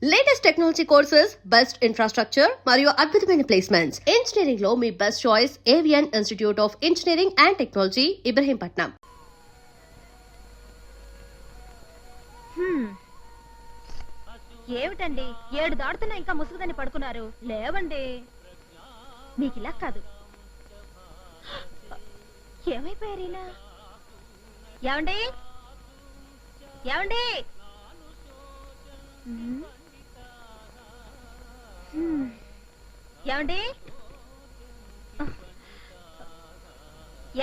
Latest technology courses, best infrastructure మరియు అద్భుతమైన placements. Engineering లో మీ best choice Avian Institute of Engineering and Technology, Ibrahimpatnam. ఏమిటండి 7 దాడుతున్నా ఇంకా ముసుగుదని పడుకున్నారు? లేవండి, మీకు ఇలా కాదు. ఏమైపోయారు ఇలా? ఏమండి ఏమండి ఏమండి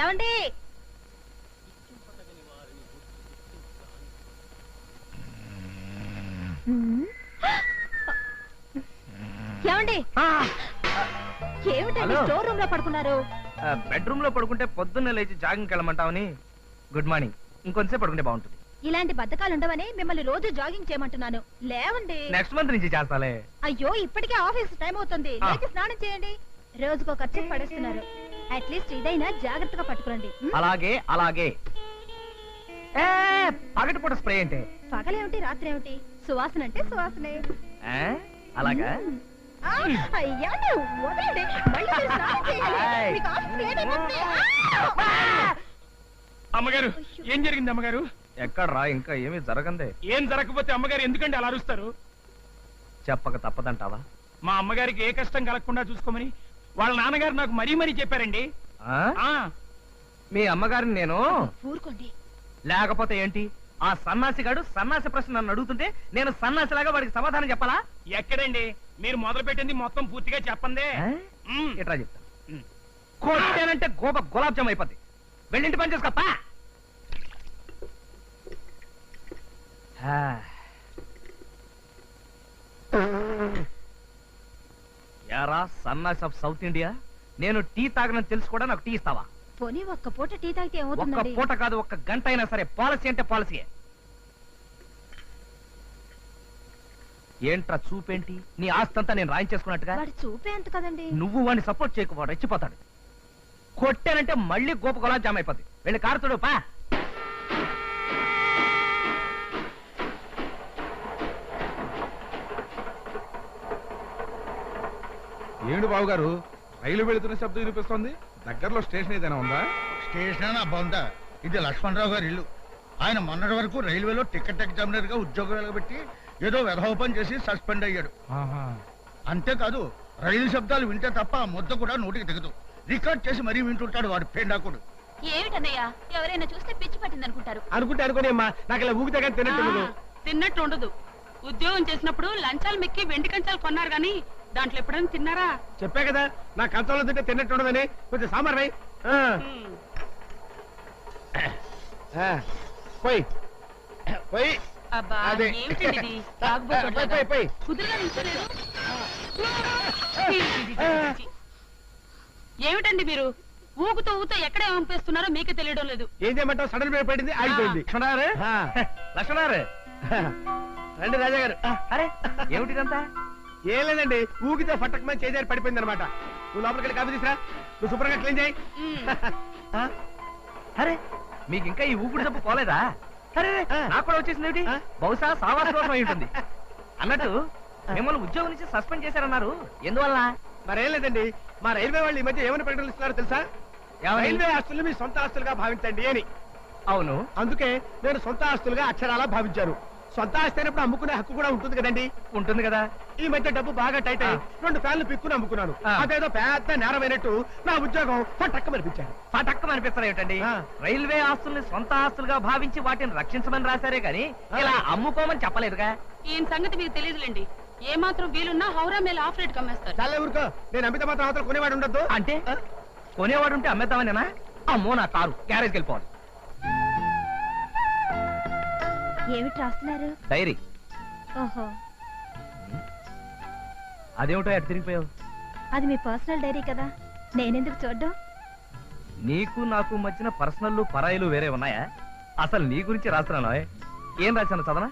ఏమండి ఏమండి ఏమిటండి స్టోర్ రూమ్ లో పడుకున్నారు? బెడ్రూమ్ లో పడుకుంటే పొద్దున్నే లేచి జాగింగ్ వెళ్ళమంటావని. Good morning. ఇంకొంతసేపు పడుకుంటే బాగుంటుంది. ఇలాంటి బద్ధకాలు ఉండవని మిమ్మల్ని రోజు జాగింగ్ చేయమంటున్నాను. లేవండి. నెక్స్ట్ మంత్ నుంచి చేస్తాలే. అయ్యో, ఇప్పటికే ఆఫీస్ టైం అవుతుంది. లేచి స్నానం చేయండి. రోజుకో ఖర్చు పడేస్తున్నారు. అట్లీస్ట్ ఇదైనా జాగ్రత్తగా పట్టుకోండి. అలాగే అలాగే. పగటిపూట స్ప్రే అంటే పగలేమిటి రాత్రి ఏమిటి? సువాసన అంటే సువాసనే. అలాగా. అయ్యా, వదలండి. మళ్ళీ మీరు స్నానం చేయాలి. మీకు ఆఫీస్ లేట్ అయిపోతుంది. అమ్మగారు, ఏం జరిగింది అమ్మగారు? ఎక్కడ్రా, ఇంకా ఏమీ జరగందే. ఏం జరగకపోతే అమ్మగారు ఎందుకంటే అలా అరుస్తారు? చెప్పక తప్పదంటావా? మా అమ్మగారికి ఏ కష్టం కలగకుండా చూసుకోమని వాళ్ళ నాన్నగారు నాకు మరీ మరీ చెప్పారండి. మీ అమ్మగారిని నేను ఊరుకోండి. లేకపోతే ఏంటి? ఆ సన్నాసిగాడు సన్నాసి ప్రశ్న నన్ను అడుగుతుంటే నేను సన్నాసిలాగా వాడికి సమాధానం చెప్పాలా? ఎక్కడండి, మీరు మొదలు పెట్టింది మొత్తం పూర్తిగా చెప్పందే. ఎట్లా చెప్తా? కొట్టానంటే గులాబ్ జామ్ అయిపోద్ది. వెళ్ళింటి పని చేసుకోప్పా. యారా సన్నాస్ ఆఫ్ సౌత్ ఇండియా, నేను టీ తాగనని తెలుసు కూడా నాకు టీ ఇస్తావా? పోనీ ఒక్క పూట టీ తాగితే ఒక్క ఏమవుతుందండి? పూట కాదు, ఒక్క గంట అయినా సరే. పాలసీ అంటే పాలసీయే. ఏంట్రా చూపేంటి? నీ ఆస్తంతా నేను రాయించేసుకున్నట్టుగా. వాడు చూపే అంత కదండి. నువ్వు వాడిని సపోర్ట్ చేయకు, వాడు రెచ్చిపోతాడు. కొట్టానంటే మళ్ళీ గోప గులాబ్ జామ్ అయిపోద్ది. వెళ్ళి కారుతుడు పా. ఏమిటి బాబు గారు, రైలు వెళుతున్న శబ్దం వినిపిస్తోంది? దగ్గరలో స్టేషన్ ఏదైనా ఉందా? స్టేషన్ బొంద. ఇది లక్ష్మణరావు గారి ఇల్లు. ఆయన మొన్నటి వరకు రైల్వేలో టికెట్ ఎగ్జామినర్ గా ఉద్యోగం వెలగబెట్టి ఏదో వెధోపం చేసి సస్పెండ్ అయ్యాడు. అంతేకాదు, రైలు శబ్దాలు వింటే తప్ప ఆ ముద్ద కూడా నోటికి దిగదు. రికార్డ్ చేసి మరీ వింటుంటాడు వాడు పేండాకుడు. ఏమిటన్నయ్యా, ఎవరైనా చూస్తే పిచ్చి పట్టింది అనుకుంటారు. అనుకోని అమ్మా, నాకు ఇలా ఊగితే కానీ తిన్నట్టు ఉండదు. ఉద్యోగం చేసినప్పుడు లంచాలు మెక్కి వెండి కంచాలు కొన్నారు గాని దాంట్లో ఎప్పుడైనా తిన్నారా? చెప్పా కదా, నా కంచంలో తింటే తిన్నట్టు ఉండదని. కొంచెం సాంబార్ రై. పోయి పోయి. అబ్బా, అదే. ఏమిటండి ఇది? తాగుబోతులాగా. కుదురుగా నిల్చోలేదు. ఏమిటండి మీరు ఊగుతూ ఊగుతూ ఎక్కడ పంపిస్తున్నారో మీకే తెలియడం లేదు. ఏం చేయమంటావు? సడన్ బ్రేక్ పడింది, ఆగిపోయింది. లక్ష్మణారు, లక్ష్మణారు రండి రాజా గారు. అరే ఏమిటిదంతా? ఏం లేదండి, ఊగితే ఫట్టకమని చేజారి పడిపోయింది అనమాట. నువ్వు లోపలికి వెళ్ళి కాఫీ తీసురా. నువ్వు శుభ్రంగా క్లీన్ చేయి. అరే మీకు ఇంకా ఈ ఊపిరి జబ్బు పోలేదా? అరే నాకు కూడా వచ్చేసింది ఏమిటి? బహుశా సావాస దోషం అయి ఉంటుంది. అన్నట్టు మిమ్మల్ని ఉద్యోగం నుంచి సస్పెండ్ చేశారన్నారు, ఎందువల్ల? మరేం లేదండి, మా రైల్వే వాళ్ళు ఈ మధ్య ఏమని ప్రకటనలు ఇస్తున్నారో తెలుసా? రైల్వే ఆస్తులు మీ సొంత ఆస్తులుగా భావించండి అని. అవును, అందుకే నేను సొంత ఆస్తులుగా అక్షరాలా భావించారు. సొంత ఆస్తి అయినప్పుడు అమ్ముకునే హక్కు కూడా ఉంటుంది కదండి. ఉంటుంది కదా. ఈ మధ్య డబ్బు బాగా టైట్ అయ్యి 2 ఫ్యాన్లు పిక్కుని అమ్ముకున్నాను. అదేదో పెద్ద నేరమైనట్టు నా ఉద్యోగం పట్టక్కమనిపించాను. పటక్కమనిపిస్తారు ఏమిటండి? రైల్వే ఆస్తుల్ని సొంత ఆస్తులుగా భావించి వాటిని రక్షించమని రాశారే గాని ఇలా అమ్ముకోమని చెప్పలేదుగా. ఈయన సంగతి మీకు తెలియదులేండి. ఏ మాత్రం వీలున్నా హౌరా మేల ఆఫ్ రేట్ కమ్మేస్తారు. చాలా ఊరుకో, నేను అమిత మాత్రం అవతల కొనేవాడు ఉండద్దు. అంటే కొనేవాడు ఉంటే అమ్మేద్దామనేనా? అమ్మో, నా కారు గ్యారేజ్కి వెళ్ళిపోవాలి. ఏమిటి రాస్తున్నారు? డైరీ. ఓహో, అదేమిటో ఎటు తిరిగిపోయావు? అది మీ పర్సనల్ డైరీ కదా, నేనెందుకు చూడ్డం? నీకు నాకు మధ్యన పర్సనల్ పరాయిలు వేరే ఉన్నాయా? అసలు నీ గురించి రాస్తున్నాను. ఏం రాశాను చదవనా?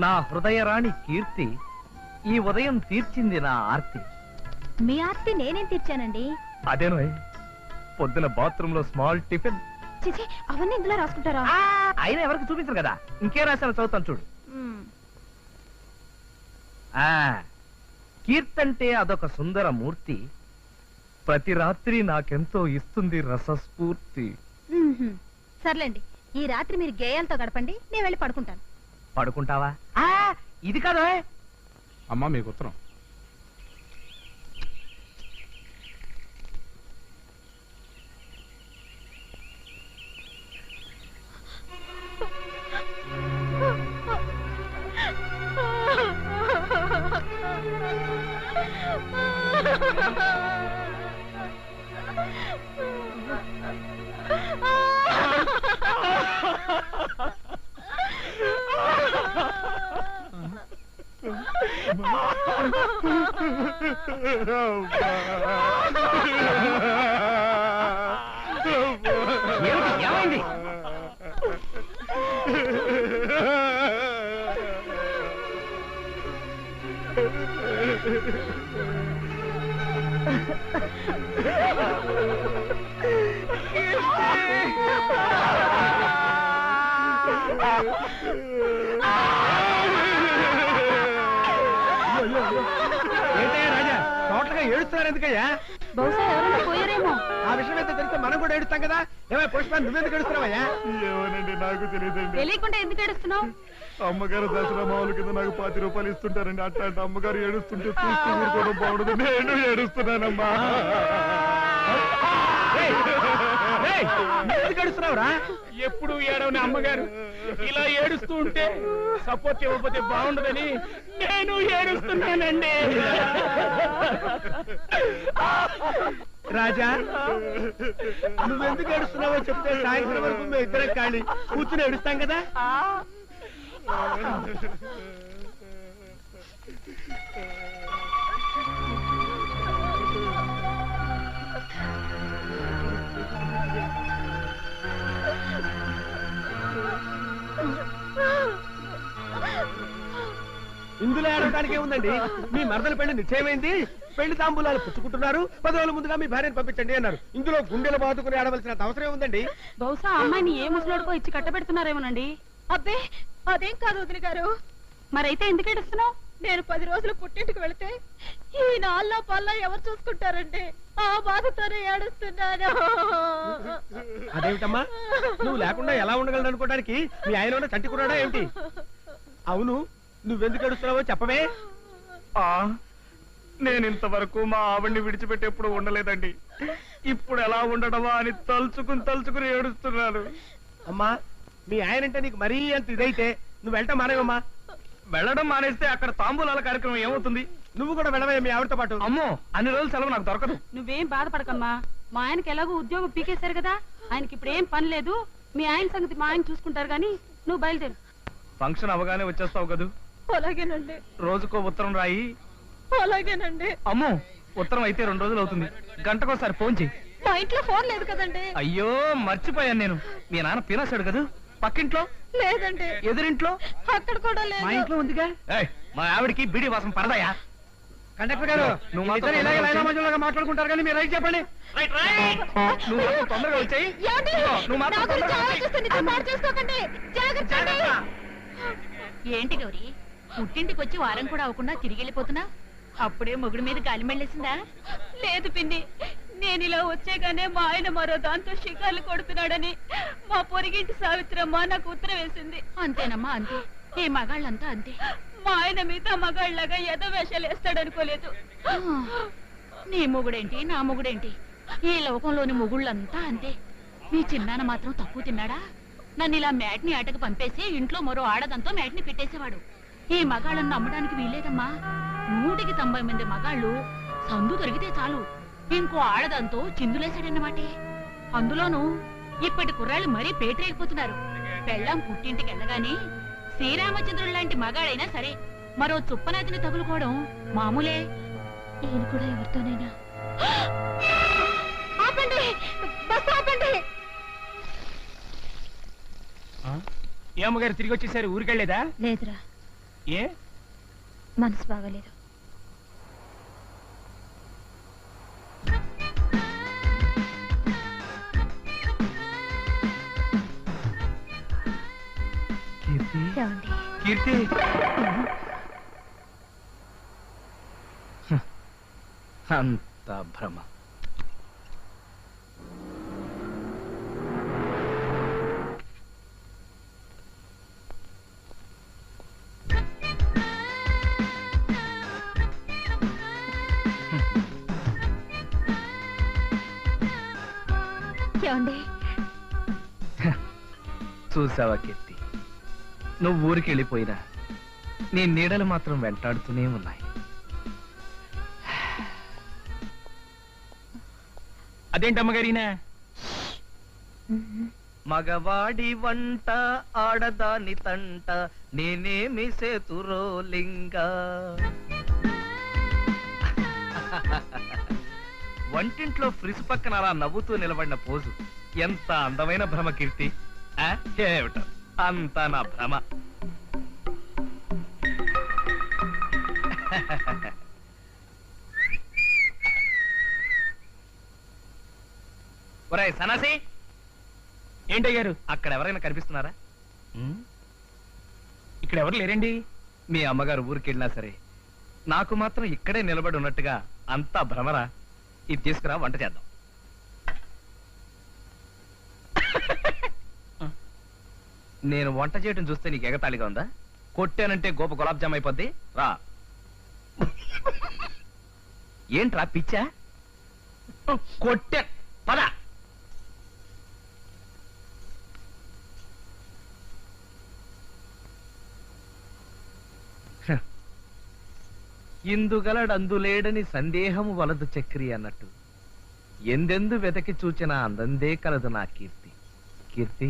నా హృదయరాణి కీర్తి ఈ ఉదయం తీర్చింది నా ఆర్తి. మీ ఆర్తి నేనేం తీర్చానండి? అదేనో పొద్దున బాత్రూమ్ లో స్మాల్ టిఫిన్. చిచి, అవన్నీ ఇందులో రాసుకుంటారా? అయినా ఎవరికి చూపించరు కదా. ఇంకే రాశాను, చదువుతాను చూడు. కీర్తంటే అదొక సుందర మూర్తి, ప్రతి రాత్రి నాకెంతో ఇస్తుంది రసస్ఫూర్తి. సర్లేండి, ఈ రాత్రి మీరు గేయాలతో గడపండి, నేను వెళ్ళి పడుకుంటాను. పడుకుంటావా? ఇది కాదు. అమ్మా మీకు ఉత్తరం. ఏమైంది? ఏంటయ్యా రాజా, టోటల్గా ఏడుస్తున్నారు ఎందుకయ్యా? బహుశా ఎవరైనా పోయారేమో. ఆ విషయం అయితే తెలిస్తే మనం కూడా ఏడుస్తాం కదా. ఏమైనా పుష్ప నువ్వెందుకు ఏడుస్తున్నావయ్యా? ఏమోనండి నాకు తెలియదండి. తెలియకుండా ఎందుకు ఏడుస్తున్నావు? అమ్మగారు దసరా మామూలు కింద నాకు 10 రూపాయలు ఇస్తుంటారండి. అట్లాంటి అమ్మగారు ఏడుస్తుంటే చూస్తూ ఊరుకోవడం బాగుండదు. నేను ఏడుస్తున్నానమ్మా. ఎందుకు ఏడుస్తున్నావురా? ఎప్పుడు ఏడవని అమ్మగారు ఇలా ఏడుస్తూ ఉంటే సపోర్ట్ ఇవ్వకపోతే బాగుండదని నేను ఏడుస్తున్నానండి. రాజా, నువ్వెందుకు ఏడుస్తున్నావో చెప్తే సాయంత్రం వరకు మేము ఇద్దరం ఖాళీ కూర్చుని ఏడుస్తాం కదా. ఇందులో ఏడవడానికి ఏముందండి? మీ మరదల పెళ్లి నిశ్చయమైంది, పెళ్లి తాంబూలాలు పుచ్చుకుంటున్నారు, 10 రోజుల ముందుగా మీ భార్యను పంపించండి అన్నారు. ఇందులో గుండెలు బాదుకుని ఆడవలసిన అవసరం ఏముందండి? బహుశా అమ్మాయిని ఏ ముసలోడుకో ఇచ్చి కట్టబెడుతున్నారేమోనండి. అబ్బే, అదేం కాదు వదిన గారు. మరైతే ఎందుకు ఏడుస్తున్నావు? నేను 10 రోజులు పుట్టింటికి వెళితే ఈ నాళ్ళ పల్లా ఎవరు చూసుకుంటారండి? ఆ బాధతోనే ఏడుస్తున్నాను. అదేమిటమ్మా, నువ్వు లేకుండా ఎలా ఉండగలను అనుకోవడానికి మీ ఆయన చంటికున్నాడా ఏమిటి? అవును, నువ్వెందుకు ఏడుస్తున్నావో చెప్పవే. నేను ఇంతవరకు మా ఆవిడ్ని విడిచిపెట్టి ఎప్పుడు ఉండలేదండి. ఇప్పుడు ఎలా ఉండడమా అని తలుచుకుని ఏడుస్తున్నాను. అమ్మా, మీ ఆయనంటే నీకు మరీ అంత ఇదైతే నువ్వు వెళ్ళటం మానేవమ్మా. వెళ్ళడం మానేస్తే అక్కడ తాంబూలాల కార్యక్రమం ఏమవుతుంది? నువ్వు కూడా వెళ్ళవే మీ ఆవిడతో పాటు. అమ్మో, అన్ని రోజులు సెలవు నాకు దొరకదు. నువ్వేం బాధపడకమ్మా, మా ఆయనకి ఎలాగో ఉద్యోగం పీకేశారు కదా, ఆయనకి ఇప్పుడు ఏం పని లేదు. మీ ఆయన సంగతి మా ఆయన చూసుకుంటారు గాని నువ్వు బయలుదేరు. ఫంక్షన్ అవగానే వచ్చేస్తావు కదూ? అలాగేనండి, రోజుకో ఉత్తరం రాయి. అలాగేనండి. అమ్మో, ఉత్తరం అయితే 2 రోజులు అవుతుంది. గంటకోసారి ఫోన్ చెయ్యి. మా ఇంట్లో ఫోన్ లేదు కదండి. అయ్యో, మర్చిపోయాను నేను. మీ నాన్న పీనాశాడు కదూ? పక్కింట్లో లేదండి. ఎదురింట్లో అక్కడ కూడా మా లేదు. ఇంట్లో ఉందిగా. మా ఆవిడికి బీడి వాసన పడదాయా? కండక్టర్ గారు, నువ్వు మీ మాతో ఇద్దరు ఇలాగే తొందరగా లైలా మధ్యలో మాట్లాడుకుంటారు కానీ మీరు రైట్ చెప్పండి. నువ్వు మాతో తొందరగా వచ్చాయి. ఏమండి? నువ్వు మాతో నా గురించి తొందరగా వచ్చేయ్. ఆలోచిస్తే నిజం పాడు చేసుకోకండి. జాగ్రత్త అండి. ఏంటి గౌరీ, పుట్టింటికి వచ్చి వారం కూడా అవ్వకుండా తిరిగి వెళ్ళిపోతున్నా? అప్పుడే మొగుడు మీద గాలి మెళ్ళేసిందా? లేదు పిన్ని, నేను ఇలా వచ్చేగానే మా ఆయన మరో దాంతో షికార్లు కొడుతున్నాడని మా పొరిగింటి సావిత్రమ్మ నాకు ఉత్తరం వేసింది. అంతేనమ్మా, అంతే. ఈ మగాళ్ళంతా అంతే. మా ఆయన మిగతా మగాళ్ళగా ఏదో వేషాలు వేస్తాడనుకోలేదు. నీ మొగుడేంటి, నా మొగుడేంటి, ఈ లోకంలోని మొగుళ్ళంతా అంతే. మీ చిన్నాన్న మాత్రం తక్కువ తిన్నాడా? నన్ను ఇలా మ్యాట్ని ఆటకు పంపేసి ఇంట్లో మరో ఆడదంతో మ్యాట్ని పెట్టేసేవాడు. ఈ మగాళ్ళను నమ్మడానికి వీల్లేదమ్మా. 190 మంది మగాళ్ళు సందు దొరికితే చాలు ఇంకో ఆడదంతో చిందులేశాడన్నమాటే. అందులోనూ ఇప్పటి కుర్రాళ్ళు మరీ పేటరేగిపోతున్నారు. పెళ్ళాం పుట్టింటికి వెళ్ళగానే శ్రీరామచంద్రుడు లాంటి మగాడైనా సరే మరో చుప్పనాతిని తగులుకోవడం మామూలే. ఈయన కూడా ఎవరితోనైనా. ఆపండి, బస్ ఆపండి. ఏ అమ్మగారు తిరిగి వచ్చేసారు? ఊరికెళ్ళేదా? లేదురా, ఏ మనసు బాగలేదు. కీర్తి, ఏమండి? కీర్తి, అంత భ్రమ. ఏమండి చూసావా కీర్తి, నువ్వు ఊరికి వెళ్ళిపోయినా నీ నీడలు మాత్రం వెంటాడుతూనే ఉన్నాయి. అదేంటి అమ్మగారినా? మగవాడి వంట ఆడదాని తంట నేనేమి సేతురో లింగా. వంటింట్లో ఫ్రిజ్ పక్కన అలా నవ్వుతూ నిలబడిన పోజు ఎంత అందమైన భ్రమ కీర్తి. ఏమిటో అంతా నా భ్రమ. ఒరేయ్ సన్నాసి, ఏంటయ్యారు? అక్కడ ఎవరైనా కనిపిస్తున్నారా? ఇక్కడ ఎవరు లేరండి. మీ అమ్మగారు ఊరికెళ్ళినా సరే నాకు మాత్రం ఇక్కడే నిలబడి ఉన్నట్టుగా అంతా భ్రమరా. ఇది తీసుకురా, వంట చేద్దాం. నేను వంట చేయడం చూస్తే నీకు ఎగతాళిగా ఉందా? కొట్టానంటే గోప గులాబ్ జామ్ అయిపోద్ది. రా. ఏంట్రా పిచ్చా? కొట్టా పద. ఇందుగలడందులేడని సందేహము వలదు చక్రి అన్నట్టు ఎందెందు వెతకి చూచిన అందందే కలదు నా కీర్తి. కీర్తి,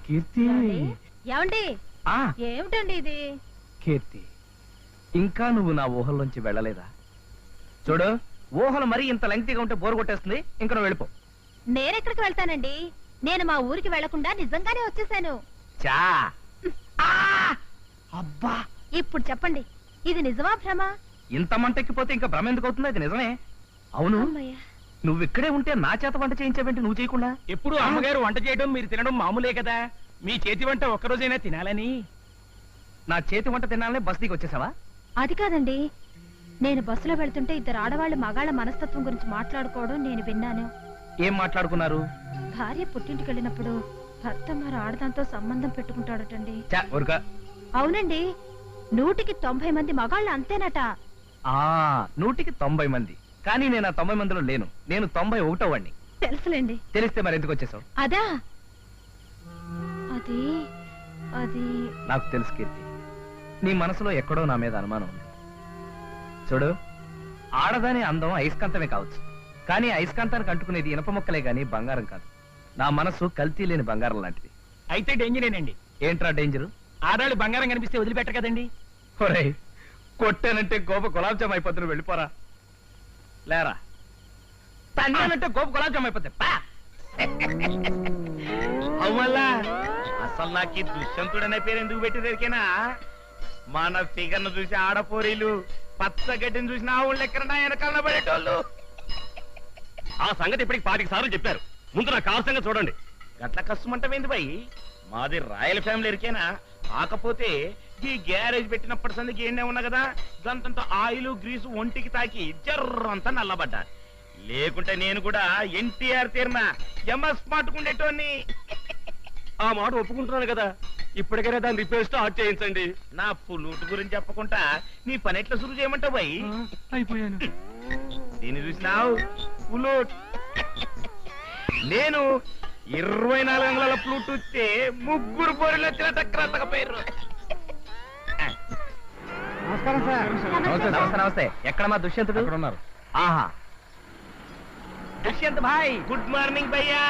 కీర్తి. ఏమండి ఆ ఏమిటండి ఇది? కీర్తి, ఇంకా నువ్వు నా ఊహల్లోంచి వెళ్ళలేదా? చూడు, ఊహలు మరీ ఇంత లెంగ్తీగా ఉంటే బోరు కొట్టేస్తుంది. ఇంకా నువ్వు వెళ్ళిపో. నేనెక్కడికి వెళ్తానండి? నేను మా ఊరికి వెళ్లకుండా నిజంగానే వచ్చేసాను. చా. అబ్బా, ఇప్పుడు చెప్పండి, ఇది నిజమా భ్రమ? ఇంత మంటెక్కిపోతే ఇంకా భ్రమ ఎందుకు అవుతుంది? అది నిజమే. అవును, అమ్మయ్య. నువ్వు ఇక్కడే ఉంటే నా చేత వంట చేయించావేంటి నువ్వు చేయకుండా? ఎప్పుడు అమ్మగారు వంట చేయడం మీరు తినడం మామూలే కదా. మీ చేతి వంట ఒక్కరోజైనా తినాలని. నా చేతి వంట తినాలనే బస్ దిగి వచ్చేసావా? అది కాదండి, నేను బస్సులో వెళ్తుంటే ఇద్దరు ఆడవాళ్ళు మగాళ్ళ మనస్తత్వం గురించి మాట్లాడుకోవడం నేను విన్నాను. ఏం మాట్లాడుకున్నారు? భార్య పుట్టింటికి వెళ్ళినప్పుడు భర్త మరో ఆడదాంతో సంబంధం పెట్టుకుంటాడటండి. చా, ఊరుకా. అవునండి, 100కి 90 మంది మగాళ్ళు అంతేనట. 100కి 90 మంది. కానీ నేను ఆ 90 మందిలో లేను. నేను 91వ వాణ్ణి. తెలుసులేండి. తెలిస్తే మరి ఎందుకు వచ్చేసావు? అదా, అది అది నాకు తెలుసు కీర్తి, నీ మనసులో ఎక్కడో నా మీద అనుమానం ఉంది. చూడు, ఆడదాని అందం అయస్కాంతమే కావచ్చు, కానీ అయస్కాంతానికి అంటుకునేది ఇనప మొక్కలే గాని బంగారం కాదు. నా మనసు కల్తీ లేని బంగారం లాంటిది. అయితే డేంజరేనండి. ఏంట్రా డేంజరు? ఆడాళ్ళు బంగారం కనిపిస్తే వదిలిపెట్టరు కదండి. ఒరేయ్, కొట్టానంటే గోప గులాబ్ జామ్ అయిపోతుంది. వెళ్ళిపోరా. లేరా. తన్నానంటే గోప గులాబ్ జామ్ అయిపోతే పా. అవ్వల్లా, అసలు నాకు ఈ దుష్యంతుడనే పేరు ఎందుకు పెట్టేసరికేనా? మన ఫిగర్ను చూసి ఆడపోరీలు, పచ్చగడ్డిని చూసిన ఆవుళ్ళు ఎక్కడ వెనకాల పడేటోళ్ళు. ఆ సంగతి ఇప్పటికి 25 సార్లు చెప్పారు. ముందు నా కారు సంగతి చూడండి. గట్ల కష్టమంటమైంది బాయ్. మాది రాయల్ ఫ్యామిలీ ఎరికేనా? కాకపోతే ఈ గ్యారేజ్ పెట్టినప్పటి సందికి ఏండే ఉన్నా కదా, దాంతంత ఆయిల్ గ్రీసు ఒంటికి తాకి జర్రంతా నల్లబడ్డా. లేకుంటే నేను కూడా ఎన్టీఆర్ తీరిన ఎంఎస్ పట్టుకుండేటోని. ఆ మాట ఒప్పుకుంటున్నాను కదా, ఇప్పటికైనా దాన్ని రిపేర్ స్టార్ట్ చేయించండి. నా పుల్లూటు గురించి చెప్పకుండా నీ పని ఎట్లా సురు చేయమంటావు బాయ్? అయిపోయాను. దీన్ని చూసినావు పుల్లూట్. నేను 24 అంగుళాల ప్లూట్ వస్తే 3 పోరీలు వచ్చిన తక్కువ. నమస్తే నమస్తే నమస్తే. ఎక్కడ మా దుష్యంతుడు? ఉన్నారు. ఆహా, దుష్యంత్ భాయ్. గుడ్ మార్నింగ్ భయ్యా.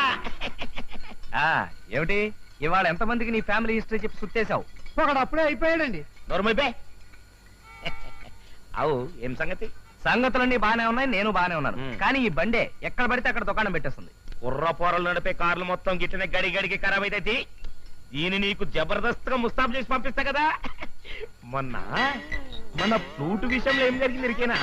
ఏమిటి ఇవాళ ఎంతమందికి నీ ఫ్యామిలీ హిస్టరీ చెప్పి సుట్టేశావు? ఒకడు అప్పుడే అయిపోయాడండి. నోర్మైపే. అవు ఏం సంగతి? సంగతులన్నీ బానే ఉన్నాయి, నేను బానే ఉన్నాను. మ్. కానీ ఈ బండే ఎక్కడ పడితే అక్కడ దుకాణం పెట్టేస్తుంది. కుర్ర పోరలు నడిపే కార్లు మొత్తం గిట్టనే గడి గడికి ఖరాబ్ అయితే దీన్ని నీకు జబర్దస్త్ గా ముస్తాబు చేసి పంపిస్తా కదా. మొన్న మన ఫ్లూట్ విషయంలో ఏం జరిగింది ఇరికేనా?